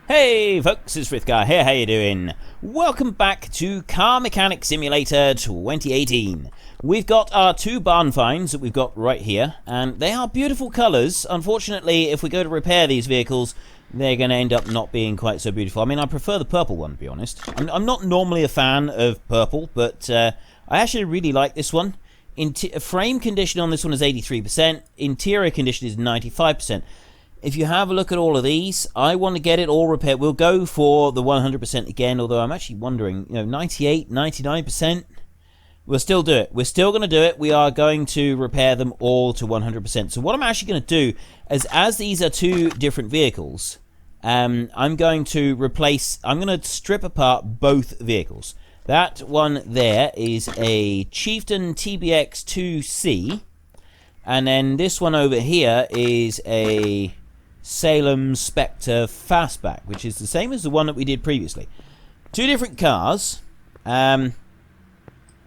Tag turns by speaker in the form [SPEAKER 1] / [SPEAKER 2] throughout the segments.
[SPEAKER 1] Hey folks, it's Frithgar here, how you doing? Welcome back to Car Mechanic Simulator 2018. We've got our two barn finds that we've got right here, and they are beautiful colours. Unfortunately, if we go to repair these vehicles, they're going to end up not being quite so beautiful. I mean, I prefer the purple one, to be honest. I'm not normally a fan of purple, but I actually really like this one. Frame condition on this one is 83%, interior condition is 95%. If you have a look at all of these, I want to get it all repaired. We'll go for the 100% again, although I'm actually wondering, 98, 99%, we'll still do it. We're still going to do it. We are going to repair them all to 100%. So what I'm actually going to do is, as these are two different vehicles, I'm going to strip apart both vehicles. That one there is a Chieftain TBX 2C, and then this one over here is a Salem Spectre Fastback, which is the same as the one that we did previously. Two different cars. They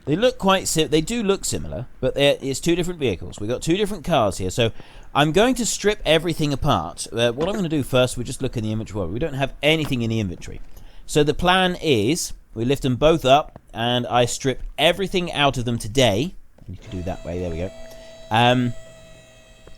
[SPEAKER 1] look they do look similar, but it's two different vehicles. We've got two different cars here, so I'm going to strip everything apart. What I'm going to do first, we just look in the inventory. We don't have anything in the inventory. So the plan is, we lift them both up, and I strip everything out of them today. You can do it that way, there we go.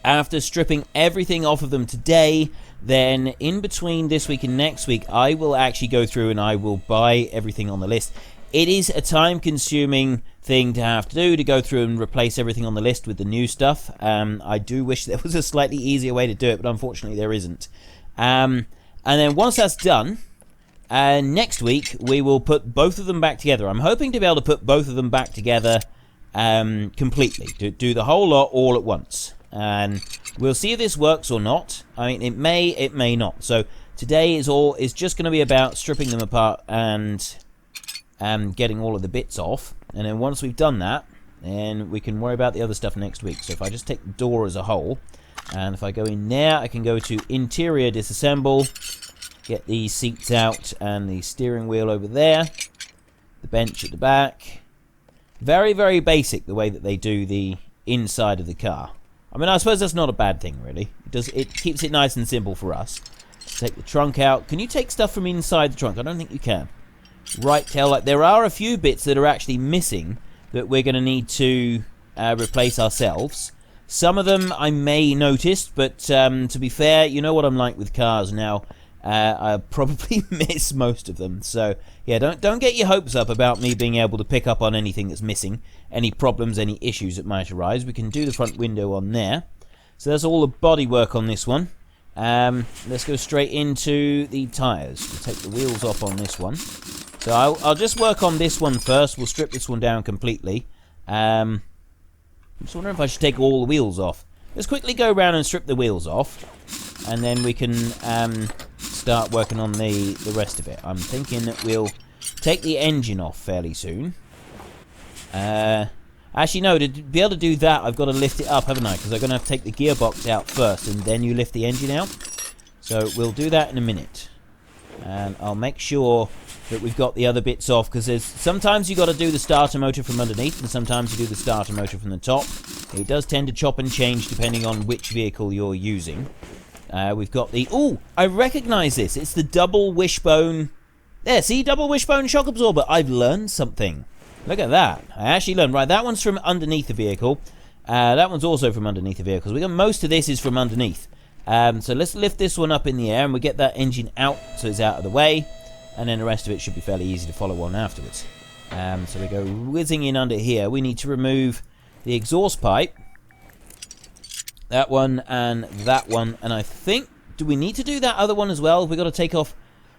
[SPEAKER 1] After stripping everything off of them today, then in between this week and next week, I will actually go through and I will buy everything on the list. It is a time-consuming thing to have to do, to go through and replace everything on the list with the new stuff. I do wish there was a slightly easier way to do it, but unfortunately there isn't. And then once that's done, next week we will put both of them back together. I'm hoping to be able to put both of them back together completely, to do the whole lot all at once. And we'll see if this works or not. I mean, it may not. So today is just going to be about stripping them apart and getting all of the bits off. And then once we've done that, then we can worry about the other stuff next week. So if I just take the door as a whole, and if I go in there, I can go to interior disassemble, get these seats out and the steering wheel over there, the bench at the back. Very, very basic the way that they do the inside of the car. I mean, I suppose that's not a bad thing, really. It keeps it nice and simple for us. Take the trunk out. Can you take stuff from inside the trunk? I don't think you can. Right tail light. There are a few bits that are actually missing that we're going to need to replace ourselves. Some of them I may notice, but to be fair, you know what I'm like with cars now. I probably miss most of them. So, yeah, don't get your hopes up about me being able to pick up on anything that's missing, any problems, any issues that might arise. We can do the front window on there. So that's all the body work on this one. Let's go straight into the tyres. We'll take the wheels off on this one. So I'll just work on this one first. We'll strip this one down completely. I'm just wondering if I should take all the wheels off. Let's quickly go around and strip the wheels off, and then we can start working on the rest of it. I'm thinking that we'll take the engine off fairly soon. Actually, no, to be able to do that, I've got to lift it up, haven't I? Because I'm going to have to take the gearbox out first, and then you lift the engine out. So we'll do that in a minute. And I'll make sure that we've got the other bits off, because sometimes you've got to do the starter motor from underneath, and sometimes you do the starter motor from the top. It does tend to chop and change depending on which vehicle you're using. We've got the... Oh, I recognise this. It's the double wishbone... There, see? Double wishbone shock absorber. I've learned something. Look at that. I actually learned. Right, that one's from underneath the vehicle. That one's also from underneath the vehicle. So most of this is from underneath. So let's lift this one up in the air, and we get that engine out so it's out of the way. And then the rest of it should be fairly easy to follow on afterwards. So we go whizzing in under here. We need to remove the exhaust pipe. That one and that one. And I think, do we need to do that other one as well? We've got to take off...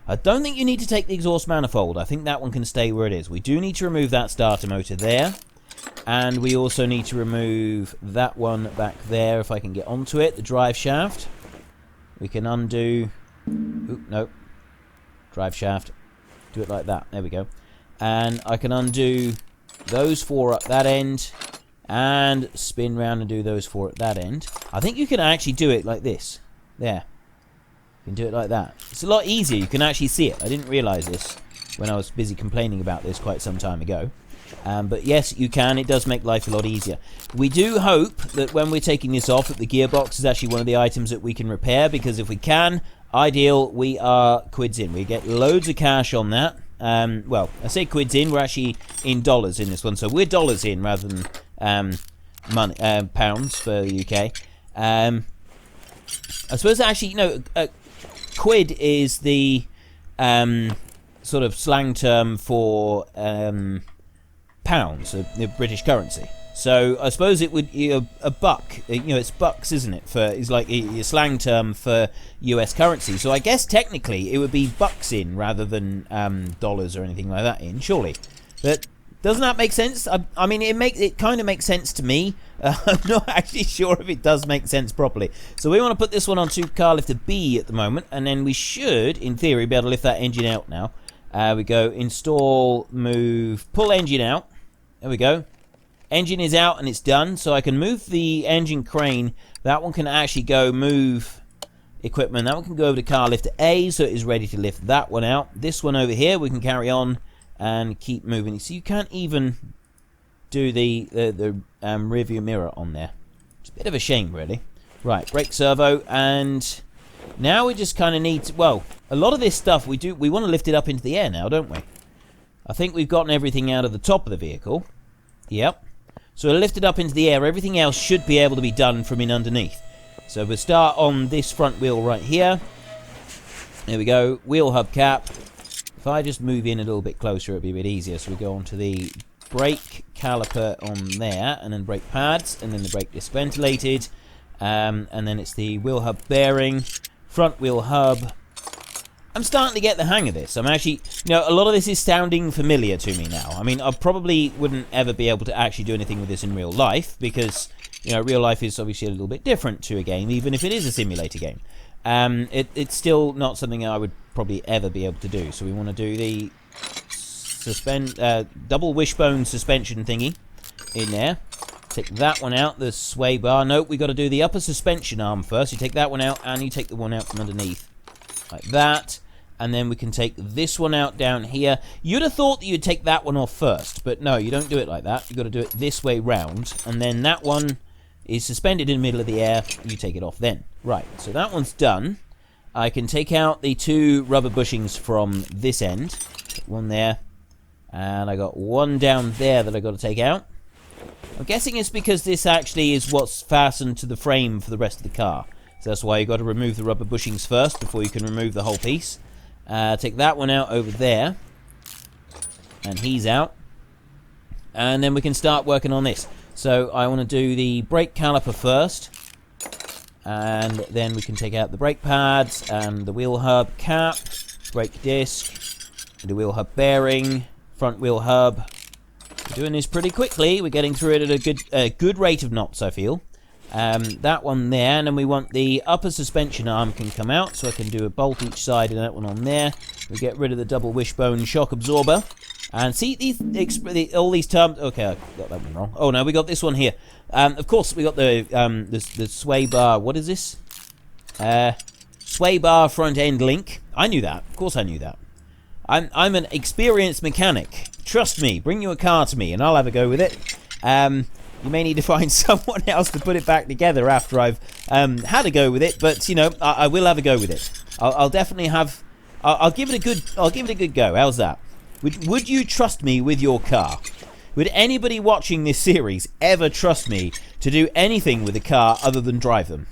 [SPEAKER 1] I don't think you need to take the exhaust manifold. I think that one can stay where it is. We do need to remove that starter motor there. And we also need to remove that one back there, if I can get onto it. The drive shaft. We can undo... Oop, no. Drive shaft. Do it like that. There we go. And I can undo those four at that end. And spin round and do those four at that end. I think you can actually do it like this. There. You can do it like that. It's a lot easier. You can actually see it. I didn't realise this when I was busy complaining about this quite some time ago. But yes, you can. It does make life a lot easier. We do hope that when we're taking this off, that the gearbox is actually one of the items that we can repair, because if we can, ideal, we are quids in. We get loads of cash on that. Well, I say quids in, we're actually in dollars in this one, so we're dollars in rather than money, pounds for the UK. I suppose actually, quid is the sort of slang term for pounds, the British currency. So I suppose it would a buck. It's bucks, isn't it? It's like a slang term for US currency. So I guess technically it would be bucks in rather than dollars or anything like that in. Surely, but doesn't that make sense? I mean, it kind of makes sense to me. I'm not actually sure if it does make sense properly. So we want to put this one onto car lifter B at the moment, and then we should, in theory, be able to lift that engine out now. We go install, move, pull engine out. There we go. Engine is out and it's done, so I can move the engine crane. That one can actually go move equipment. That one can go over to car lifter A, so it is ready to lift that one out. This one over here we can carry on and keep moving. So you can't even do the rear view mirror on there. It's a bit of a shame, really. Right, brake servo, and now we just kind of need to, well, a lot of this stuff we want to lift it up into the air now, don't we? I think we've gotten everything out of the top of the vehicle. Yep. So we'll lift it up into the air. Everything else should be able to be done from in underneath. So we'll start on this front wheel right here. There we go. Wheel hub cap. If I just move in a little bit closer, it'll be a bit easier. So we go on to the brake caliper on there, and then brake pads, and then the brake disc ventilated. And then it's the wheel hub bearing, front wheel hub. I'm starting to get the hang of this. I'm actually, a lot of this is sounding familiar to me now. I mean, I probably wouldn't ever be able to actually do anything with this in real life, because, real life is obviously a little bit different to a game, even if it is a simulator game. It's still not something I would probably ever be able to do. So we want to do the double wishbone suspension thingy in there. Take that one out, the sway bar. Nope, we got to do the upper suspension arm first. You take that one out, and you take the one out from underneath. Like that. And then we can take this one out down here. You'd have thought that you'd take that one off first, but no, you don't do it like that. You've got to do it this way round, and then that one is suspended in the middle of the air. You take it off then. Right, so that one's done. I can take out the two rubber bushings from this end. One there, and I got one down there that I got to take out. I'm guessing it's because this actually is what's fastened to the frame for the rest of the car. So that's why you've got to remove the rubber bushings first before you can remove the whole piece. Take that one out over there. And he's out. And then we can start working on this. So I want to do the brake caliper first. And then we can take out the brake pads and the wheel hub cap, brake disc, the wheel hub bearing, front wheel hub. We're doing this pretty quickly. We're getting through it at a good rate of knots, I feel. That one there, and then we want the upper suspension arm can come out, so I can do a bolt each side of that one on there. We get rid of the double wishbone shock absorber. And see, all these terms... Okay, I got that one wrong. Oh, no, we got this one here. Of course, we got the sway bar... What is this? Sway bar front end link. I knew that. Of course I knew that. I'm an experienced mechanic. Trust me, bring your car to me, and I'll have a go with it. You may need to find someone else to put it back together after I've had a go with it, but I will have a go with it. I'll definitely have. I'll give it a good go. How's that? Would you trust me with your car? Would anybody watching this series ever trust me to do anything with a car other than drive them?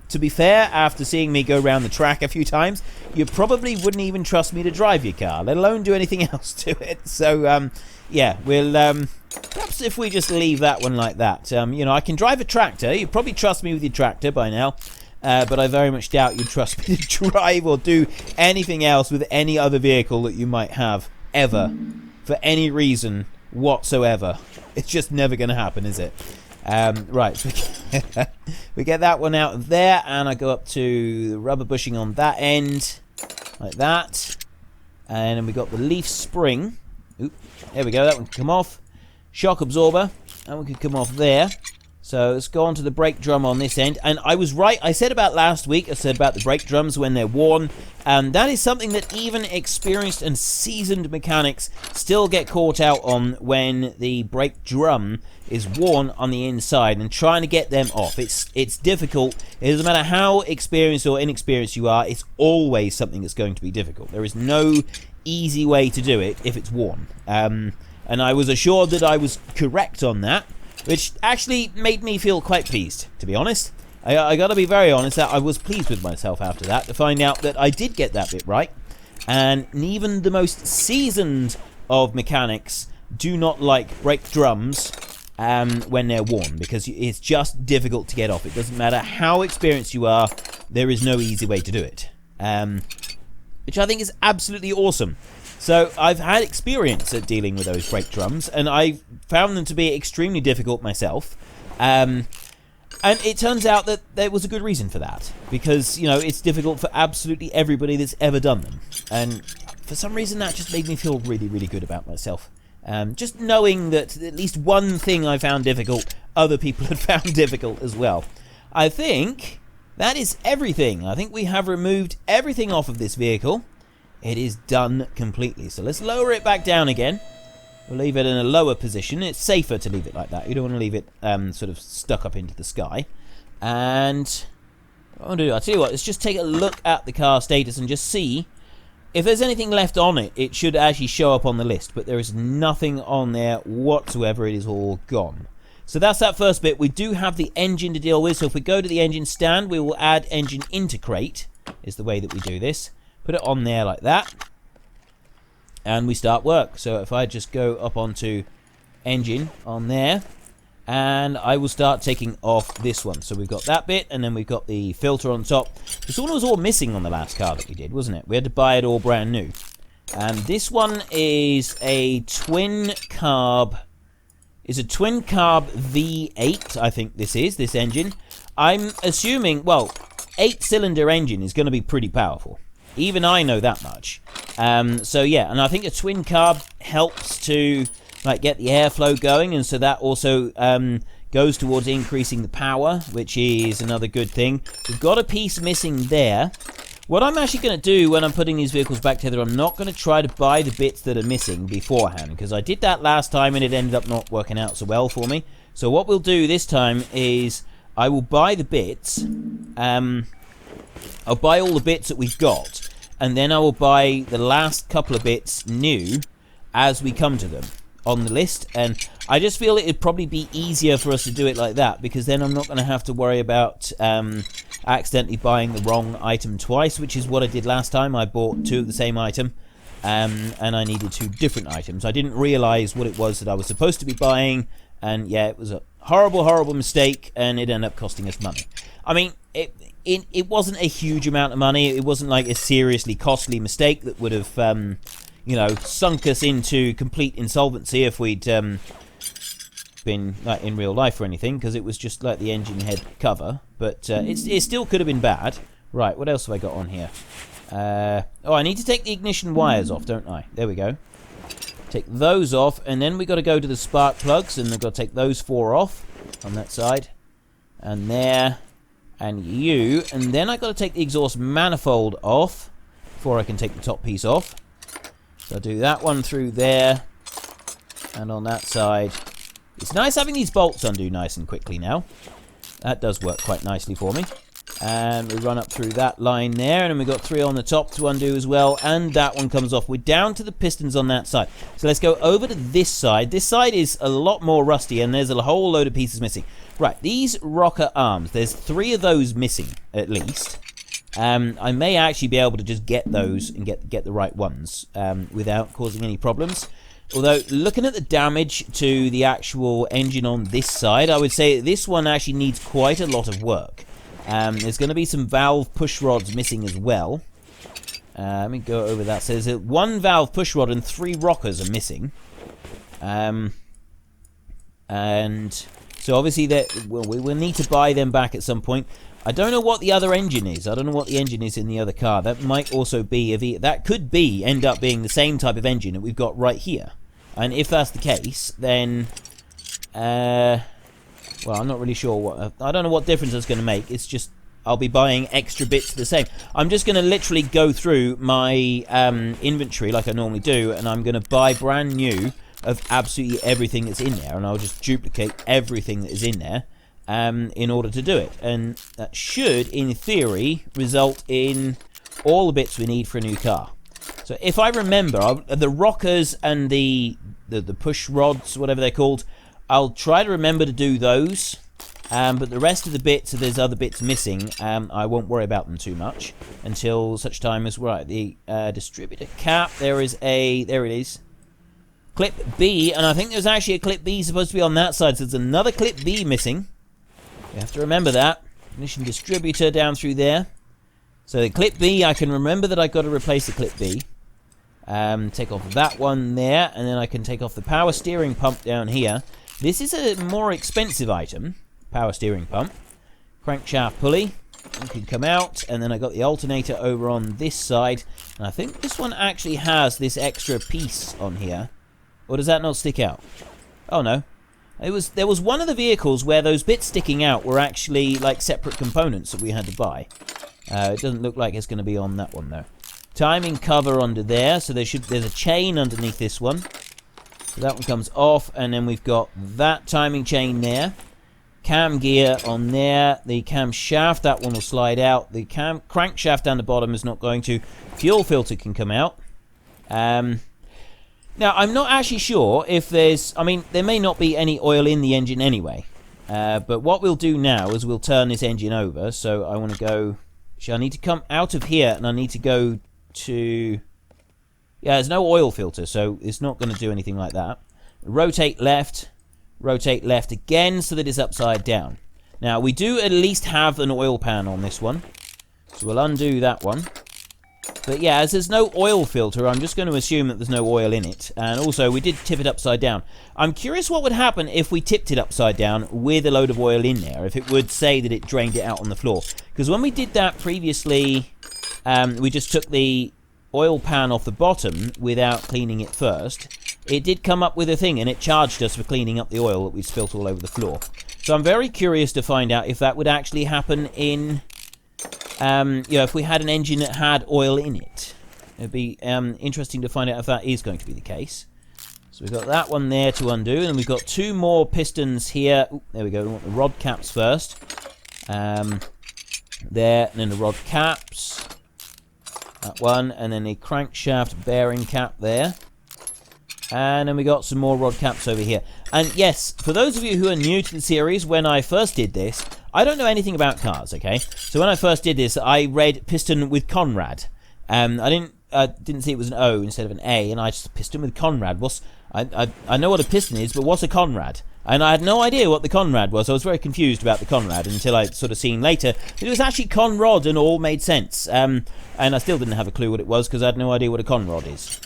[SPEAKER 1] To be fair, after seeing me go around the track a few times, you probably wouldn't even trust me to drive your car, let alone do anything else to it. So, yeah, we'll perhaps if we just leave that one like that. I can drive a tractor. You probably trust me with your tractor by now. But I very much doubt you'd trust me to drive or do anything else with any other vehicle that you might have, ever, for any reason whatsoever. It's just never going to happen, is it? Right, so we get that one out of there, and I go up to the rubber bushing on that end, like that. And then we got the leaf spring. Oop, there we go, that one can come off. Shock absorber, that one can come off there. So let's go on to the brake drum on this end. And I was right. I said about last week, I said about the brake drums when they're worn. And that is something that even experienced and seasoned mechanics still get caught out on when the brake drum is worn on the inside and trying to get them off. It's difficult. It doesn't matter how experienced or inexperienced you are. It's always something that's going to be difficult. There is no easy way to do it if it's worn. And I was assured that I was correct on that, which actually made me feel quite pleased, to be honest. I gotta be very honest that I was pleased with myself after that to find out that I did get that bit right. And even the most seasoned of mechanics do not like brake drums when they're worn, because it's just difficult to get off. It doesn't matter how experienced you are, there is no easy way to do it. Which I think is absolutely awesome. So I've had experience at dealing with those brake drums, and I found them to be extremely difficult myself. And it turns out that there was a good reason for that, because, you know, it's difficult for absolutely everybody that's ever done them. And for some reason that just made me feel really, really good about myself. Just knowing that at least one thing I found difficult, other people had found difficult as well. I think that is everything. I think we have removed everything off of this vehicle. It is done completely. So let's lower it back down again. We'll leave it in a lower position. It's safer to leave it like that. You don't want to leave it sort of stuck up into the sky. And what I'll do, I'll tell you what, let's just take a look at the car status and just see if there's anything left on it. It should actually show up on the list, but there is nothing on there whatsoever. It is all gone. So that's that first bit. We do have the engine to deal with. So if we go to the engine stand, we will add engine into crate, is the way that we do this. Put it on there like that. And we start work. So if I just go up onto engine on there, and I will start taking off this one. So we've got that bit, and then we've got the filter on top. This one was all missing on the last car that we did, wasn't it? We had to buy it all brand new. And this one is a twin carb. It's a twin carb V8, I think this is, this engine. I'm assuming, well, 8-cylinder engine is going to be pretty powerful. Even I know that much. So yeah, and I think a twin carb helps to like get the airflow going, and so that also goes towards increasing the power, which is another good thing. We've got a piece missing there. What I'm actually going to do when I'm putting these vehicles back together, I'm not going to try to buy the bits that are missing beforehand, because I did that last time and it ended up not working out so well for me. So what we'll do this time is I will buy the bits. I'll buy all the bits that we've got, and then I will buy the last couple of bits new as we come to them on the list. And I just feel it'd probably be easier for us to do it like that, because then I'm not going to have to worry about accidentally buying the wrong item twice, which is what I did last time. I bought 2 of the same item, and I needed 2 different items. I didn't realize what it was that I was supposed to be buying, and yeah, it was a horrible, horrible mistake, and it ended up costing us money. I mean, it wasn't a huge amount of money. It wasn't like a seriously costly mistake that would have, you know, sunk us into complete insolvency if we'd been like in real life or anything, because it was just like the engine head cover. But it still could have been bad. Right, what else have I got on here? Oh, I need to take the ignition wires off, don't I? There we go. Take those off, and then we got to go to the spark plugs, and we've got to take those 4 off on that side, and there, and you, and then I got to take the exhaust manifold off before I can take the top piece off. So I'll do that one through there, and on that side. It's nice having these bolts undo nice and quickly now. That does work quite nicely for me. And we run up through that line there, and then we've got 3 on the top to undo as well, and that one comes off. We're down to the pistons on that side. So let's go over to this side. This side is a lot more rusty, and there's a whole load of pieces missing. Right, these rocker arms, there's 3 of those missing, at least. I may actually be able to just get those and get the right ones without causing any problems. Although, looking at the damage to the actual engine on this side, I would say this one actually needs quite a lot of work. There's going to be some valve push rods missing as well. Let me go over that. So there's 1 valve push rod and 3 rockers are missing. And so obviously we'll need to buy them back at some point. I don't know what the other engine is. I don't know what the engine is in the other car. That might also be that could end up being the same type of engine that we've got right here. And if that's the case, then Well, I'm not really sure what... I don't know what difference it's going to make. It's just I'll be buying extra bits the same. I'm just going to literally go through my inventory like I normally do, and I'm going to buy brand new of absolutely everything that's in there, and I'll just duplicate everything that is in there in order to do it. And that should, in theory, result in all the bits we need for a new car. So if I remember, the rockers and the push rods, whatever they're called, I'll try to remember to do those. But the rest of the bits, if there's other bits missing, I won't worry about them too much until such time as we're at the distributor cap. There it is. Clip B, and I think there's actually a clip B supposed to be on that side, so there's another clip B missing. You have to remember that. Ignition distributor down through there. So the clip B, I can remember that I've got to replace the clip B. Take off that one there, and then I can take off the power steering pump down here. This is a more expensive item. Power steering pump, crankshaft pulley, you can come out, and then I got the alternator over on this side, and I think this one actually has this extra piece on here, or does that not stick out? Oh no, there was one of the vehicles where those bits sticking out were actually like separate components that we had to buy. It doesn't look like it's going to be on that one though. Timing cover under there, so there's a chain underneath this one, so that one comes off, and then we've got that timing chain there. Cam gear on there, the cam shaft, that one will slide out. The crankshaft down the bottom is not going to. Fuel filter can come out. Now, I'm not actually sure if there's... I mean, there may not be any oil in the engine anyway. But what we'll do now is we'll turn this engine over. So I want to go... I need to come out of here, and I need to go to... Yeah, there's no oil filter, so it's not going to do anything like that. Rotate left... Rotate left again so that it's upside down. Now, we do at least have an oil pan on this one. So we'll undo that one. But yeah, as there's no oil filter, I'm just going to assume that there's no oil in it. And also, we did tip it upside down. I'm curious what would happen if we tipped it upside down with a load of oil in there. If it would say that it drained it out on the floor. Because when we did that previously, we just took the oil pan off the bottom without cleaning it first. It did come up with a thing, and it charged us for cleaning up the oil that we spilt all over the floor. So I'm very curious to find out if that would actually happen in, if we had an engine that had oil in it. It'd be interesting to find out if that is going to be the case. So we've got that one there to undo, and we've got two more pistons here. Ooh, there we go. We want the rod caps first. There, and then the rod caps. That one, and then the crankshaft bearing cap there. And then we got some more rod caps over here. And yes, for those of you who are new to the series, when I first did this, I don't know anything about cars, okay? So when I first did this, I read piston with Conrad. I didn't see it was an O instead of an A, and I just piston with Conrad. I know what a piston is, but what's a Conrad? And I had no idea what the Conrad was. I was very confused about the Conrad until I sort of seen later that it was actually Conrod and all made sense. And I still didn't have a clue what it was because I had no idea what a Conrod is.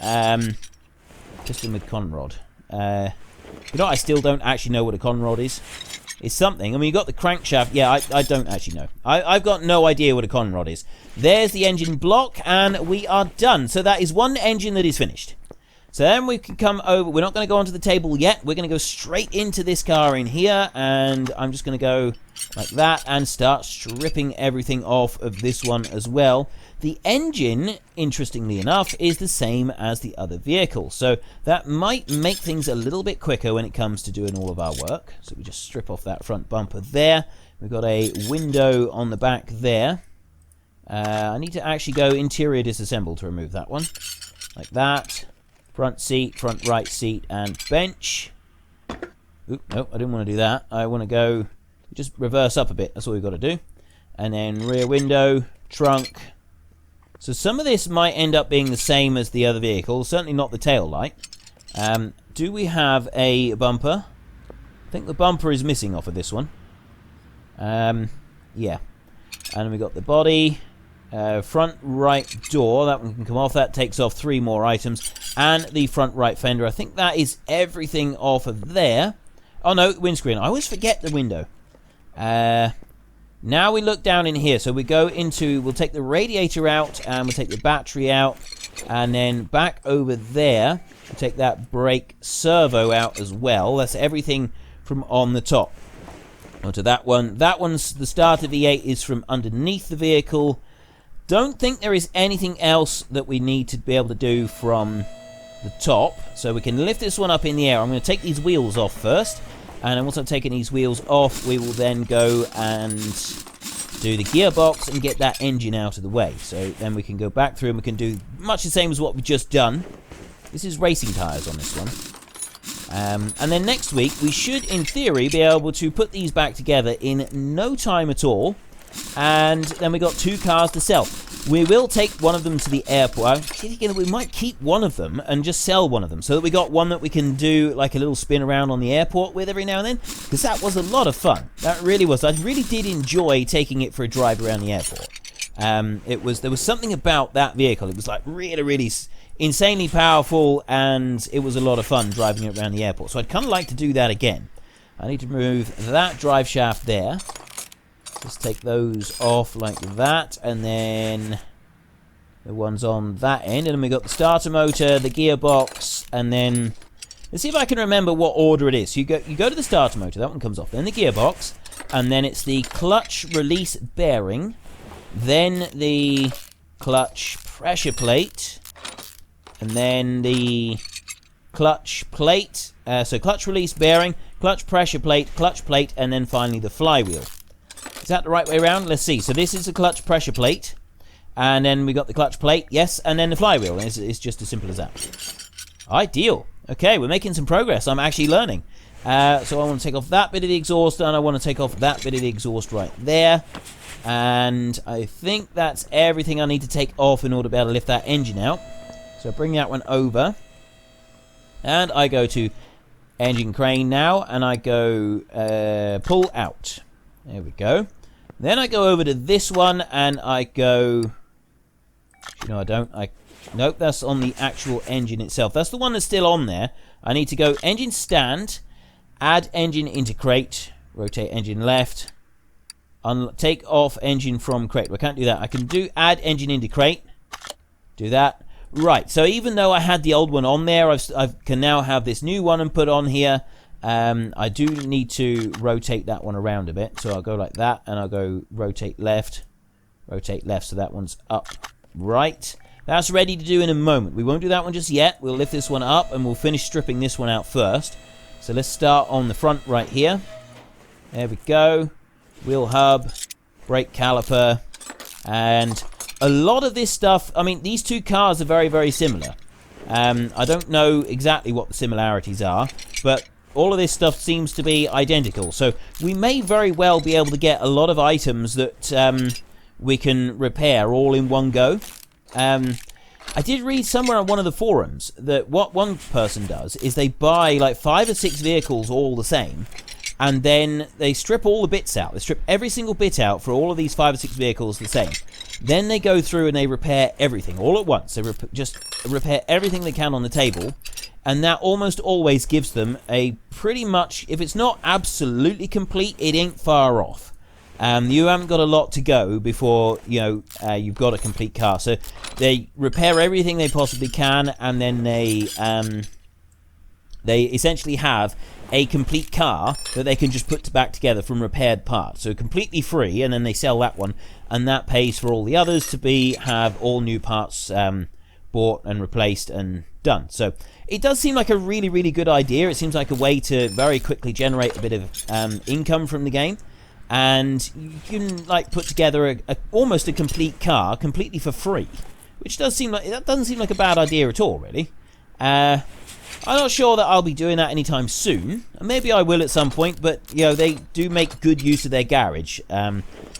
[SPEAKER 1] Piston with Conrod. I still don't actually know what a Conrod is. It's something. I mean, you got the crankshaft. Yeah, I don't actually know. I've got no idea what a Conrod is. There's the engine block, and we are done. So that is one engine that is finished. So then we can come over. We're not going to go onto the table yet. We're going to go straight into this car in here, and I'm just going to go like that and start stripping everything off of this one as well. The engine, interestingly enough, is the same as the other vehicle, so that might make things a little bit quicker when it comes to doing all of our work. So we just strip off that front bumper there. We've got a window on the back there. I need to actually go interior disassemble to remove that one. Like that. Front seat, front right seat, and bench. Oop, no, I didn't want to do that. I want to go just reverse up a bit. That's all we've got to do. And then rear window, trunk. So some of this might end up being the same as the other vehicle. Certainly not the tail light. Do we have a bumper? I think the bumper is missing off of this one. Yeah. And we got the body. Front right door. That one can come off. That takes off 3 more items. And the front right fender. I think that is everything off of there. Oh no, windscreen. I always forget the window. Now we look down in here. So we go into, we'll take the radiator out and we'll take the battery out. And then back over there, we'll take that brake servo out as well. That's everything from on the top. Onto that one. That one's the starter V8 is from underneath the vehicle. Don't think there is anything else that we need to be able to do from the top. So we can lift this one up in the air. I'm going to take these wheels off first. And once I've taken these wheels off, we will then go and do the gearbox and get that engine out of the way. So then we can go back through and we can do much the same as what we've just done. This is racing tyres on this one. And then next week, we should, in theory, be able to put these back together in no time at all. And then we got 2 cars to sell. We will take one of them to the airport. I'm thinking we might keep one of them and just sell one of them, so that we got one that we can do like a little spin around on the airport with every now and then, because that was a lot of fun. That really was. I really did enjoy taking it for a drive around the airport. There was something about that vehicle. It was like really insanely powerful, and it was a lot of fun driving it around the airport. So I'd kind of like to do that again. I need to remove that drive shaft there. Just take those off like that, and then the ones on that end. And then we got the starter motor, the gearbox, and then let's see if I can remember what order it is. So you go to the starter motor, that one comes off, then the gearbox, and then it's the clutch release bearing, then the clutch pressure plate, and then the clutch plate. So clutch release bearing, clutch pressure plate, and then finally the flywheel. Is that the right way around? Let's see. So this is the clutch pressure plate, and then we got the clutch plate, yes, and then the flywheel. It's just as simple as that. Ideal. Okay, we're making some progress. I'm actually learning. So I want to take off that bit of the exhaust, and I want to take off that bit of the exhaust right there. And I think that's everything I need to take off in order to be able to lift that engine out. So bring that one over, and I go to engine crane now, and I go pull out. There we go. Then I go over to this one, and I go... No, I don't. Nope, that's on the actual engine itself. That's the one that's still on there. I need to go engine stand, add engine into crate, rotate engine left, take off engine from crate. I can't do that. I can do add engine into crate. Do that. Right, so even though I had the old one on there, I can now have this new one and put on here. I do need to rotate that one around a bit, so I'll go like that, and I'll go rotate left, so that one's up right. That's ready to do in a moment. We won't do that one just yet. We'll lift this one up, and we'll finish stripping this one out first. So let's start on the front right here. There we go. Wheel hub, brake caliper, and a lot of this stuff, I mean, these 2 cars are very similar. I don't know exactly what the similarities are, but all of this stuff seems to be identical. So we may very well be able to get a lot of items that we can repair all in one go. I did read somewhere on one of the forums that what one person does is they buy like 5 or 6 vehicles all the same, and then they strip all the bits out. They strip every single bit out for all of these 5 or 6 vehicles the same. Then they go through and they repair everything all at once. They just repair everything they can on the table, and that almost always gives them a pretty much, if it's not absolutely complete, it ain't far off. You haven't got a lot to go before you've got a complete car. So they repair everything they possibly can, and then they essentially have a complete car that they can just put back together from repaired parts. So completely free, and then they sell that one, and that pays for all the others to have all new parts bought and replaced and done. So it does seem like a really good idea. It seems like a way to very quickly generate a bit of income from the game. And you can like put together almost a complete car completely for free, which doesn't seem like a bad idea at all, really. I'm not sure that I'll be doing that anytime soon. Maybe I will at some point, but they do make good use of their garage.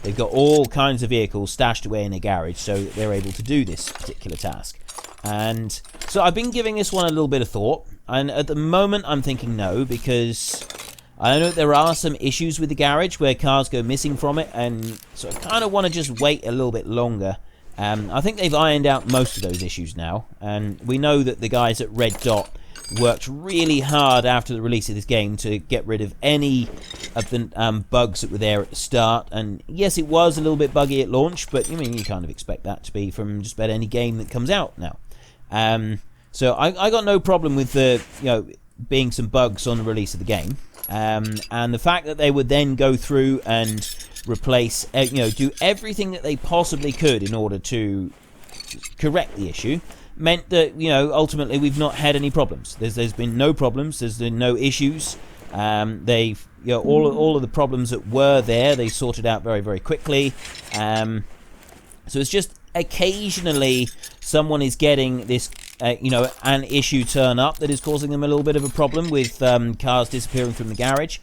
[SPEAKER 1] They've got all kinds of vehicles stashed away in their garage, so they're able to do this particular task. And so I've been giving this one a little bit of thought, and at the moment I'm thinking no, because I know there are some issues with the garage where cars go missing from it, and so I kind of want to just wait a little bit longer. I think they've ironed out most of those issues now, and we know that the guys at Red Dot worked really hard after the release of this game to get rid of any of the bugs that were there at the start. And yes, it was a little bit buggy at launch, but you kind of expect that to be from just about any game that comes out now. So I got no problem with the being some bugs on the release of the game. And the fact that they would then go through and replace, do everything that they possibly could in order to correct the issue meant that, ultimately we've not had any problems. There's been no problems. There's been no issues. They've, all of the problems that were there, they sorted out very, very quickly. So it's just occasionally someone is getting this, an issue turn up that is causing them a little bit of a problem with cars disappearing from the garage.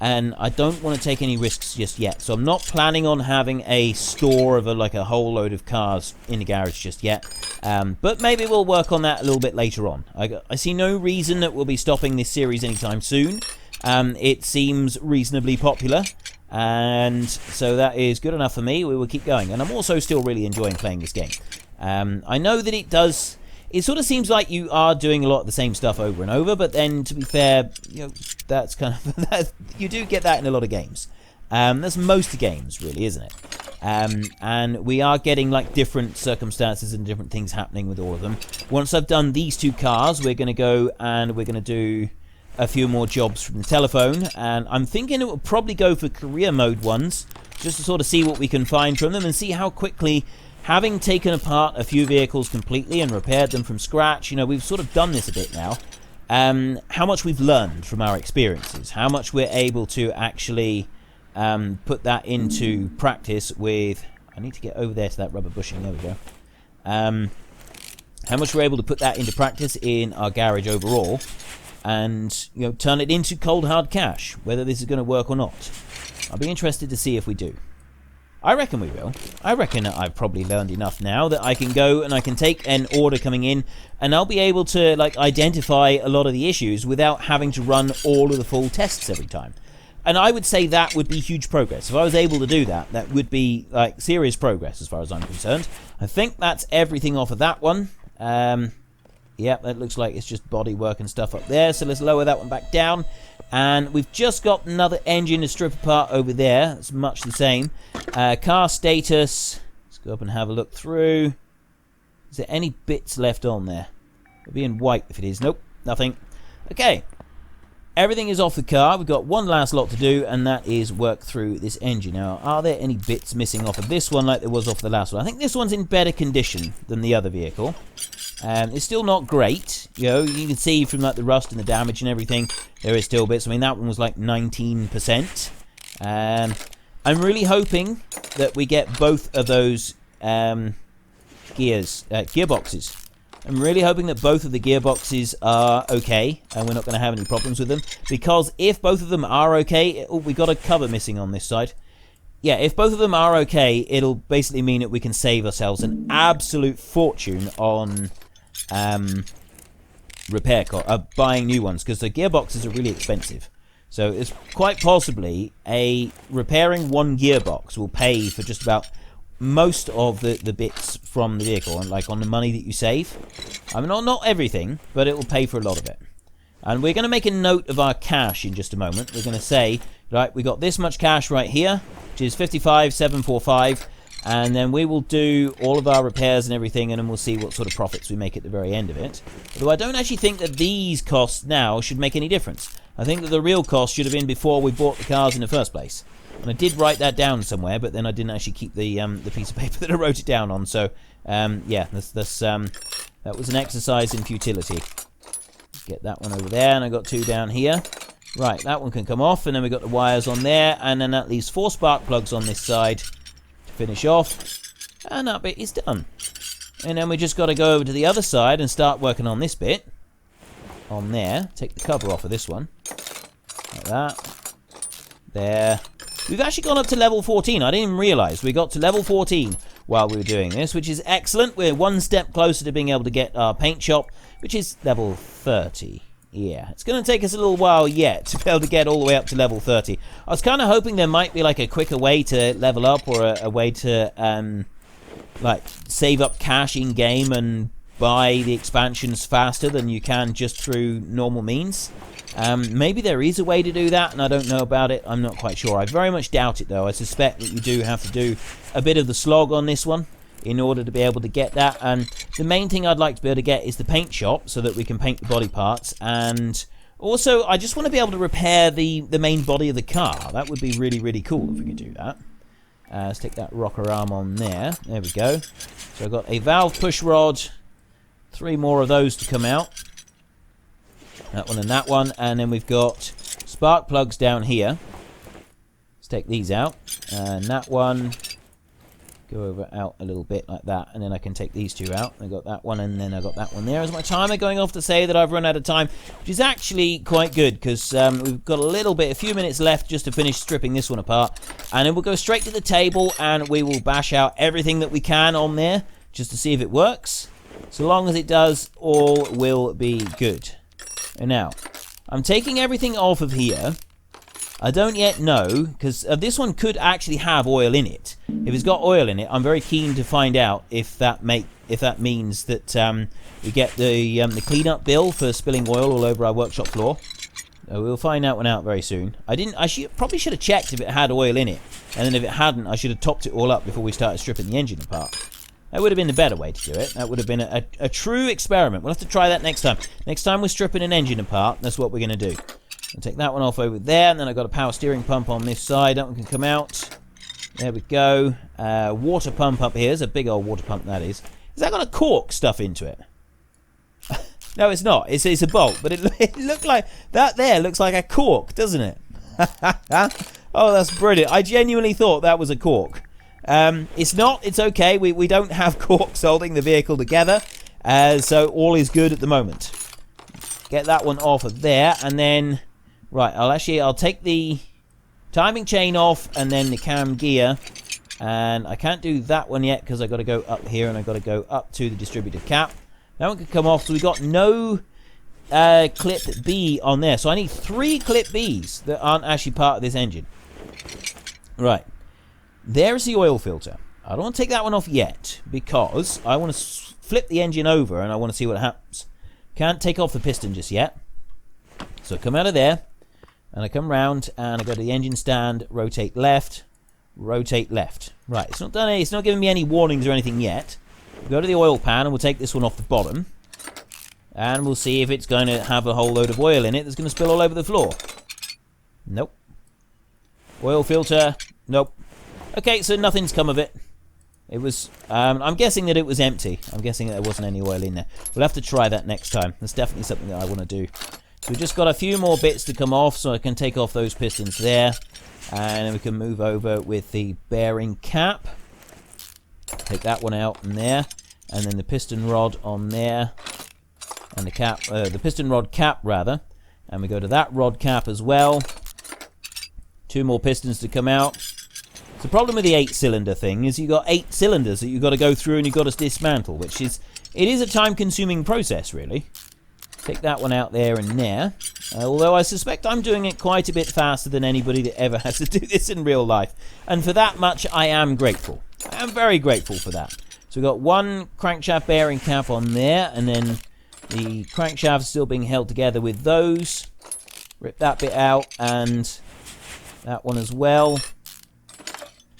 [SPEAKER 1] And I don't want to take any risks just yet. So I'm not planning on having a store of a whole load of cars in the garage just yet. But maybe we'll work on that a little bit later on. I see no reason that we'll be stopping this series anytime soon. It seems reasonably popular. And so that is good enough for me. We will keep going. And I'm also still really enjoying playing this game. I know that it sort of seems like you are doing a lot of the same stuff over and over, but then, to be fair, that's kind of you do get that in a lot of games. That's most games, really, isn't it? And we are getting different circumstances and different things happening with all of them. Once I've done these 2 cars, we're going to go and we're going to do a few more jobs from the telephone, and I'm thinking it will probably go for career mode ones, just to sort of see what we can find from them and see how quickly, having taken apart a few vehicles completely and repaired them from scratch, we've sort of done this a bit now, how much we've learned from our experiences, how much we're able to actually put that into practice with... I need to get over there to that rubber bushing, there we go. How much we're able to put that into practice in our garage overall, and turn it into cold hard cash, whether this is going to work or not. I'll be interested to see if we do. I reckon we will. I reckon I've probably learned enough now that I can go and I can take an order coming in, and I'll be able to identify a lot of the issues without having to run all of the full tests every time. And I would say that would be huge progress. If I was able to do that, that would be serious progress as far as I'm concerned. I think that's everything off of that one. Yeah, that looks like it's just body work and stuff up there. So let's lower that one back down. And we've just got another engine to strip apart over there. It's much the same. Car status. Let's go up and have a look through. Is there any bits left on there? It'll be in white if it is. Nope, nothing. Okay. Everything is off the car. We've got one last lot to do, and that is work through this engine. Now, are there any bits missing off of this one like there was off the last one? I think this one's in better condition than the other vehicle. It's still not great. You can see from the rust and the damage and everything, there is still bits. I mean, that one was 19%. I'm really hoping that we get both of those gearboxes. I'm really hoping that both of the gearboxes are okay and we're not going to have any problems with them, because if both of them are okay... Oh, we got a cover missing on this side. Yeah, if both of them are okay, it'll basically mean that we can save ourselves an absolute fortune on buying new ones, because the gearboxes are really expensive. So it's quite possibly repairing one gearbox will pay for just about most of the bits from the vehicle, and on the money that you save. I mean, not everything, but it will pay for a lot of it. And we're going to make a note of our cash in just a moment. We're going to say, right, we got this much cash right here, which is 55,745, and then we will do all of our repairs and everything, and then we'll see what sort of profits we make at the very end of it. Although I don't actually think that these costs now should make any difference. I think that the real cost should have been before we bought the cars in the first place. And I did write that down somewhere, but then I didn't actually keep the piece of paper that I wrote it down on. So, yeah, that was an exercise in futility. Get that one over there, and I got 2 down here. Right, that one can come off, and then we got the wires on there, and then that leaves 4 spark plugs on this side to finish off, and that bit is done. And then we just got to go over to the other side and start working on this bit. On there, take the cover off of this one, like that. There. We've actually gone up to level 14. I didn't even realise we got to level 14 while we were doing this, which is excellent. We're one step closer to being able to get our paint shop, which is level 30. Yeah, it's going to take us a little while yet to be able to get all the way up to level 30. I was kind of hoping there might be a quicker way to level up, or a way to save up cash in game and buy the expansions faster than you can just through normal means. Maybe there is a way to do that, and I don't know about it. I'm not quite sure. I very much doubt it, though. I suspect that you do have to do a bit of the slog on this one in order to be able to get that. And the main thing I'd like to be able to get is the paint shop, so that we can paint the body parts, and Also, I just want to be able to repair the main body of the car. That would be really, really cool if we could do that. Let's stick that rocker arm on there. There we go. So I've got a valve push rod. 3 more of those to come out. That one and that one. And then we've got spark plugs down here. Let's take these out. And that one. Go over out a little bit like that, and then I can take these 2 out. I got that one, and then I got that one there. Is my timer going off to say that I've run out of time, which is actually quite good because we've got a few minutes left just to finish stripping this one apart, and then we'll go straight to the table and we will bash out everything that we can on there just to see if it works. So long as it does, all will be good. And now, I'm taking everything off of here. I don't yet know, because this one could actually have oil in it. If it's got oil in it, I'm very keen to find out if that means that we get the cleanup bill for spilling oil all over our workshop floor. We'll find that one out very soon. Probably should have checked if it had oil in it, and then if it hadn't, I should have topped it all up before we started stripping the engine apart. That would have been the better way to do it. That would have been a true experiment. We'll have to try that next time. Next time we're stripping an engine apart, that's what we're going to do. I'll take that one off over there, and then I've got a power steering pump on this side. That one can come out. There we go. Water pump up here. There's a big old water pump, that is. Has that got a cork stuff into it? No, it's not. It's a bolt, but it looked like... That there looks like a cork, doesn't it? Oh, that's brilliant. I genuinely thought that was a cork. It's not. It's okay. We don't have corks holding the vehicle together, so all is good at the moment. Get that one off of there, and then... Right, I'll take the timing chain off and then the cam gear. And I can't do that one yet because I've got to go up here and I've got to go up to the distributor cap. That one can come off, so we've got no clip B on there. So I need 3 clip Bs that aren't actually part of this engine. Right, there's the oil filter. I don't want to take that one off yet because I want to flip the engine over and I want to see what happens. Can't take off the piston just yet. So I come out of there. And I come round and I go to the engine stand, rotate left, rotate left. Right, it's not done. It's not giving me any warnings or anything yet. We'll go to the oil pan and we'll take this one off the bottom. And we'll see if it's going to have a whole load of oil in it that's going to spill all over the floor. Nope. Oil filter. Nope. Okay, so nothing's come of it. It was, I'm guessing that it was empty. I'm guessing that there wasn't any oil in there. We'll have to try that next time. That's definitely something that I want to do. So we've just got a few more bits to come off, so I can take off those pistons there. And then we can move over with the bearing cap. Take that one out and there. And then the piston rod on there. And the cap, the piston rod cap rather. And we go to that rod cap as well. 2 more pistons to come out. The problem with the 8-cylinder thing is you've got 8 cylinders that you've got to go through and you've got to dismantle, which is, it is a time-consuming process, really. Take that one out there and there. Although I suspect I'm doing it quite a bit faster than anybody that ever has to do this in real life. And for that much, I am grateful. I am very grateful for that. So we've got 1 crankshaft bearing cap on there, and then the crankshaft is still being held together with those. Rip that bit out, and that one as well.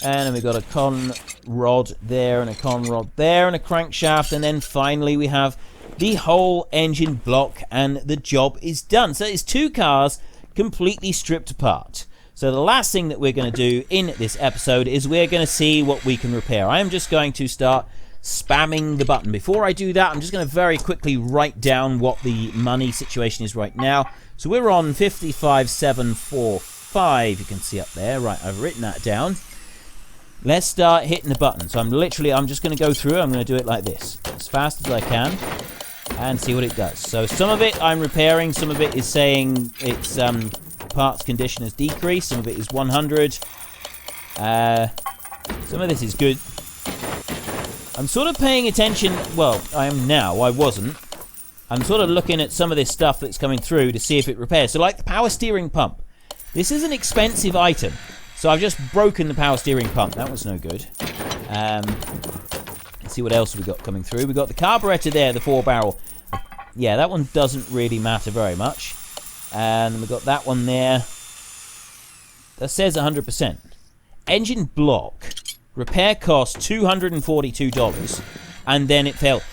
[SPEAKER 1] And then we've got a con rod there, and a con rod there, and a crankshaft, and then finally we have the whole engine block, and the job is done. So it's 2 cars completely stripped apart. So the last thing that we're going to do in this episode is we're going to see what we can repair. I am just going to start spamming the button. Before I do that, I'm just going to very quickly write down what the money situation is right now. So we're on 55,745. You can see up there. Right, I've written that down. Let's start hitting the button. So I'm just going to go through. I'm going to do it like this, as fast as I can, and see what it does. So some of it I'm repairing. Some of it is saying its parts condition has decreased. Some of it is 100. Some of this is good. I'm sort of paying attention. Well, I am now. I wasn't. I'm sort of looking at some of this stuff that's coming through to see if it repairs. So like the power steering pump. This is an expensive item. So I've just broken the power steering pump. That was no good. Let's see what else we got coming through. We've got the carburetor there, the 4-barrel. Yeah, that one doesn't really matter very much. And we've got that one there. That says 100%. Engine block. Repair cost $242. And then it failed.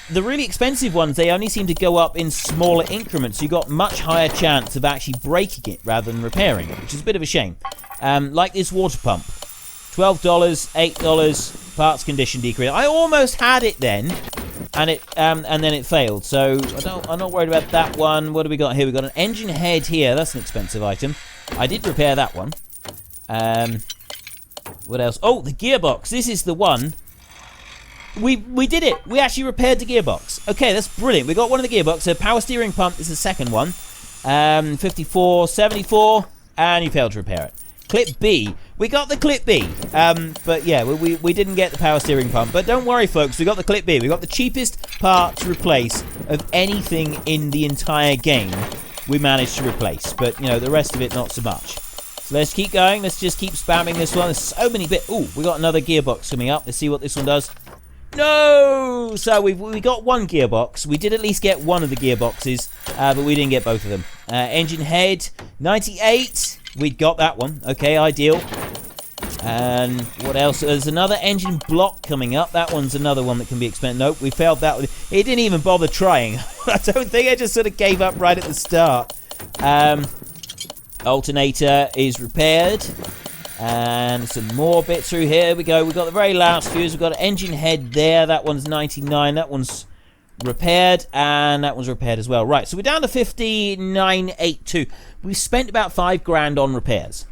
[SPEAKER 1] the really expensive ones, they only seem to go up in smaller increments. So you got much higher chance of actually breaking it rather than repairing it, which is a bit of a shame. Like this water pump. $12, $8, parts condition decrease. I almost had it then, and then it failed. So I'm not worried about that one. What do we got here? We got an engine head here. That's an expensive item. I did repair that one. What else? Oh, the gearbox. This is the one. We did it. We actually repaired the gearbox. Okay, that's brilliant. We got one of the gearbox. So power steering pump is the second one. 54, 74, and you failed to repair it. Clip B. We got the clip B. But yeah, we didn't get the power steering pump. But don't worry, folks. We got the clip B. We got the cheapest part to replace of anything in the entire game. We managed to replace. But, you know, the rest of it, not so much. So let's keep going. Let's just keep spamming this one. There's so many bits. Ooh, we got another gearbox coming up. Let's see what this one does. No! So we got one gearbox. We did at least get one of the gearboxes, but we didn't get both of them. Engine head, 98. We got that one. Okay, ideal. And what else? There's another engine block coming up. That one's another one that can be expensive. Nope, we failed that one. It didn't even bother trying. I don't think. I just sort of gave up right at the start. Alternator is repaired. And some more bits through here. We go. We've got the very last fuse. We've got an engine head there. That one's 99. That one's repaired. And that one's repaired as well. Right, so we're down to 5982. We spent about $5,000 on repairs.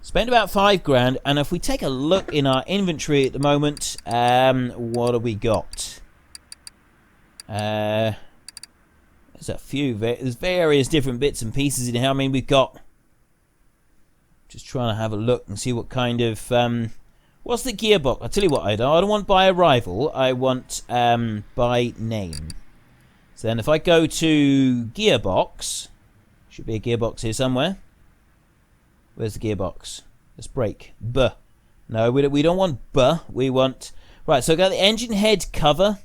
[SPEAKER 1] Spent about $5,000. And if we take a look in our inventory at the moment, what have we got? There's a few. There's various different bits and pieces in here. I mean, we've got... Just trying to have a look and see what kind of... what's the gearbox? I'll tell you what I don't want by arrival. I want by name. So then if I go to gearbox... Should be a gearbox here somewhere. Where's the gearbox? Let's break. B. No, we don't want B. We want... Right, so I got the engine head cover.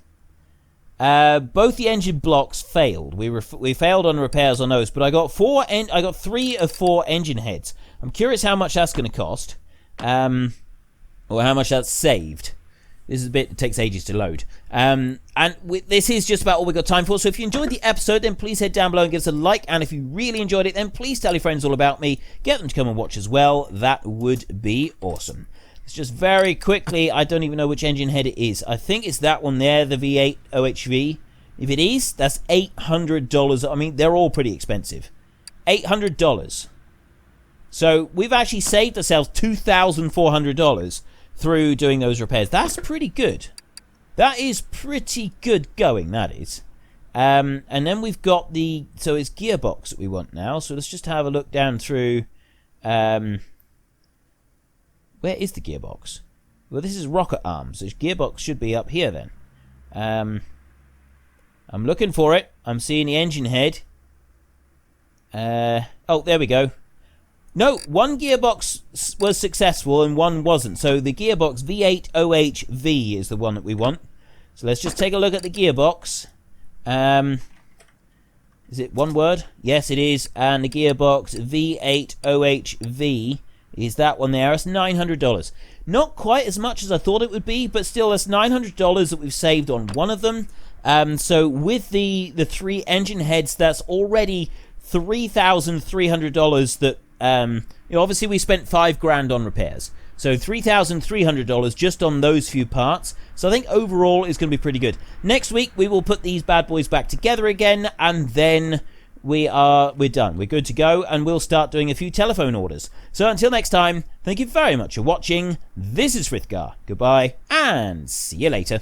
[SPEAKER 1] Both the engine blocks failed. We failed on repairs on those, but I got 3 of 4 engine heads. I'm curious how much that's going to cost, or how much that's saved. This is a bit that takes ages to load. This is just about all we've got time for. So if you enjoyed the episode, then please head down below and give us a like. And if you really enjoyed it, then please tell your friends all about me. Get them to come and watch as well. That would be awesome. It's just very quickly, I don't even know which engine head it is. I think it's that one there, the V8 OHV. If it is, that's $800. I mean, they're all pretty expensive. $800. So we've actually saved ourselves $2,400 through doing those repairs. That's pretty good. That is pretty good going, that is. And then we've got the... So it's gearbox that we want now. So let's just have a look down through... where is the gearbox? Well, this is rocket arms. So gearbox should be up here then. I'm looking for it. I'm seeing the engine head. Oh, there we go. No, one gearbox was successful and one wasn't. So the gearbox V8 OHV is the one that we want. So let's just take a look at the gearbox. Is it one word? Yes, it is. And the gearbox V8 OHV is that one there. It's $900. Not quite as much as I thought it would be, but still, that's $900 that we've saved on one of them. So with the 3 engine heads, that's already $3,300 that... obviously we spent $5,000 on repairs, so $3,300 just on those few parts. So I think overall is going to be pretty good. Next week we will put these bad boys back together again, and then we're done. We're good to go, and we'll start doing a few telephone orders. So until next time, thank you very much for watching. This is Frithgar. Goodbye, and see you later.